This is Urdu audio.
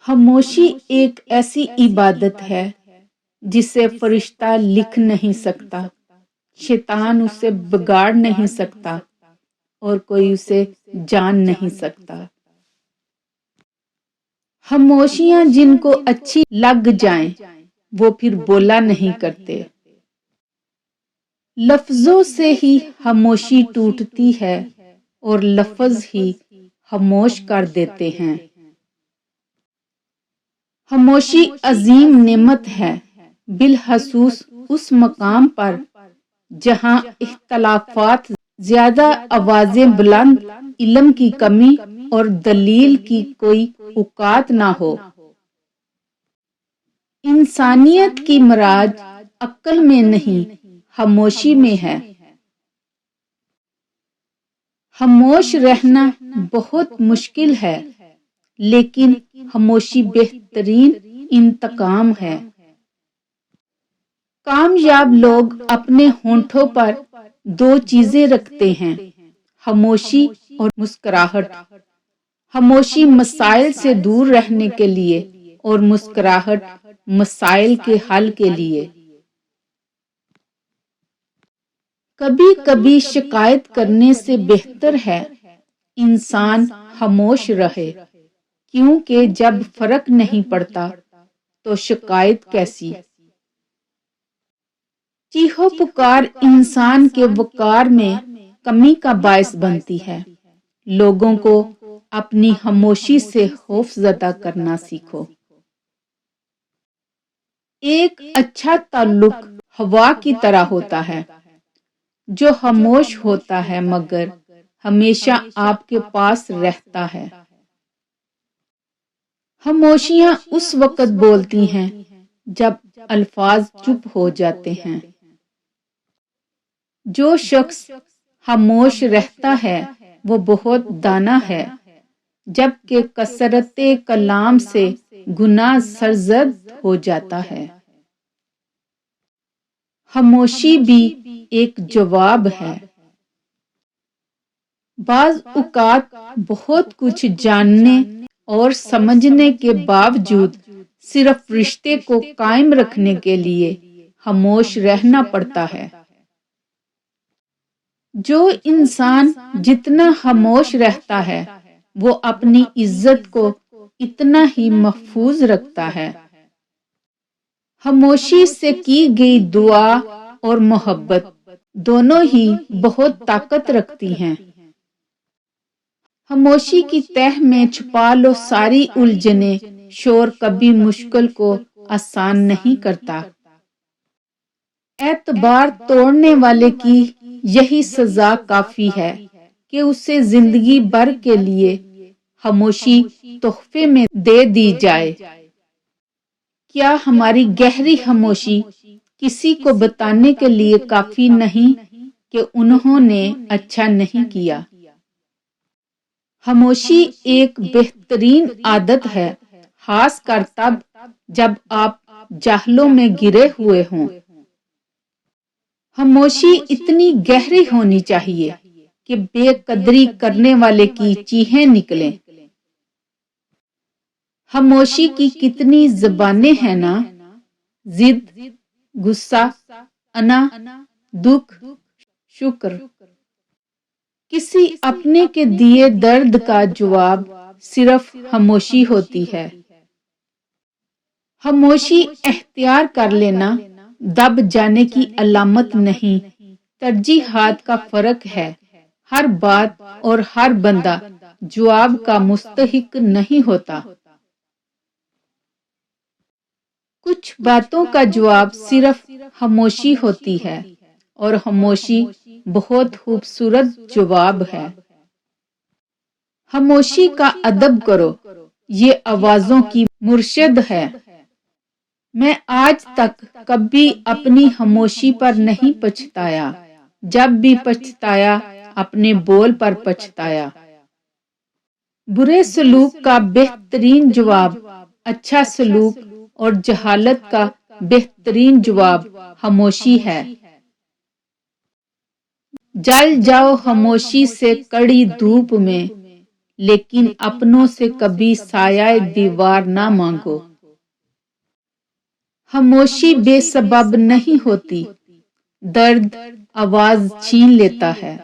خاموشی ایک ایسی عبادت ہے جسے فرشتہ لکھ نہیں سکتا، شیطان اسے بگاڑ نہیں سکتا اور کوئی اسے جان نہیں سکتا۔ خاموشیاں جن کو اچھی لگ جائیں وہ پھر بولا نہیں کرتے۔ لفظوں سے ہی خاموشی ٹوٹتی ہے اور لفظ ہی خاموش کر دیتے ہیں۔ خاموشی عظیم نعمت ہے، بالخصوص اس مقام پر جہاں اختلافات زیادہ، آوازیں بلند، علم کی کمی اور دلیل کی کوئی اوقات نہ ہو۔ انسانیت کی معراج عقل میں نہیں، خاموشی میں ہے۔ خاموش رہنا بہت مشکل ہے، لیکن خاموشی بہترین انتقام ہے۔ کامیاب لوگ اپنے ہونٹوں پر دو چیزیں رکھتے ہیں، خاموشی اور مسکراہٹ۔ خاموشی مسائل سے دور رہنے کے لیے اور مسکراہٹ مسائل کے حل کے لیے۔ کبھی کبھی شکایت کرنے سے بہتر ہے انسان خاموش رہے، کیونکہ جب فرق نہیں پڑتا تو شکایت کیسی؟ چیخو پکار انسان کے وقار میں کمی کا باعث بنتی ہے۔ لوگوں کو اپنی خاموشی سے خوف زدہ کرنا سیکھو۔ ایک اچھا تعلق ہوا کی طرح ہوتا ہے جو خاموش ہوتا ہے مگر ہمیشہ آپ کے پاس رہتا ہے۔ خاموشیاں اس وقت بولتی ہیں جب الفاظ چپ ہو جاتے ہیں۔ جو شخص خاموش رہتا ہے وہ بہت دانا ہے، جبکہ کثرت کلام سے گناہ سرزد ہو جاتا ہے۔ خاموشی بھی ایک جواب ہے۔ بعض اوقات بہت کچھ جاننے اور سمجھنے کے باوجود صرف رشتے کو قائم رکھنے کے لیے خاموش رہنا پڑتا ہے۔ جو انسان جتنا خاموش رہتا ہے وہ اپنی عزت کو اتنا ہی محفوظ رکھتا ہے۔ خاموشی سے کی گئی دعا اور محبت دونوں ہی بہت طاقت رکھتی ہیں۔ خاموشی کی تہ میں چھپا لو ساری الجھنیں، شور کبھی مشکل کو آسان نہیں کرتا۔ اعتبار توڑنے والے کی یہی سزا کافی ہے کہ اسے زندگی بھر کے لیے خاموشی تحفے میں دے دی جائے۔ کیا ہماری گہری خاموشی کسی کو بتانے کے لیے کافی نہیں کہ انہوں نے اچھا نہیں کیا؟ خاموشی ایک بہترین عادت ہے، خاص کر تب جب آپ جہلوں میں گرے ہوئے ہوں۔ خاموشی اتنی گہری ہونی چاہیے کہ بے قدری کرنے والے کی چیخیں نکلیں۔ خاموشی کی کتنی زبانیں ہیں نا، ضد، غصہ، انا، دکھ، شکر۔ کسی اپنے کے دیے درد کا جواب صرف خاموشی ہوتی ہے۔ خاموشی اختیار کر لینا دب جانے کی علامت نہیں، ترجیحات کا فرق ہے۔ ہر بات اور ہر بندہ جواب کا مستحق نہیں ہوتا۔ کچھ باتوں کا جواب صرف خاموشی ہوتی ہے اور خاموشی بہت خوبصورت جواب ہے۔ خاموشی کا ادب کرو، یہ آوازوں کی مرشد ہے۔ میں آج تک کبھی اپنی خاموشی پر نہیں پچھتایا، جب بھی پچھتایا اپنے بول پر پچھتایا۔ برے سلوک کا بہترین جواب اچھا سلوک اور جہالت کا بہترین جواب خاموشی ہے۔ جل جاؤ خاموشی سے کڑی دھوپ میں، لیکن اپنوں سے کبھی سایہ دیوار نہ مانگو۔ خاموشی بے سبب نہیں ہوتی، درد آواز چھین لیتا ہے۔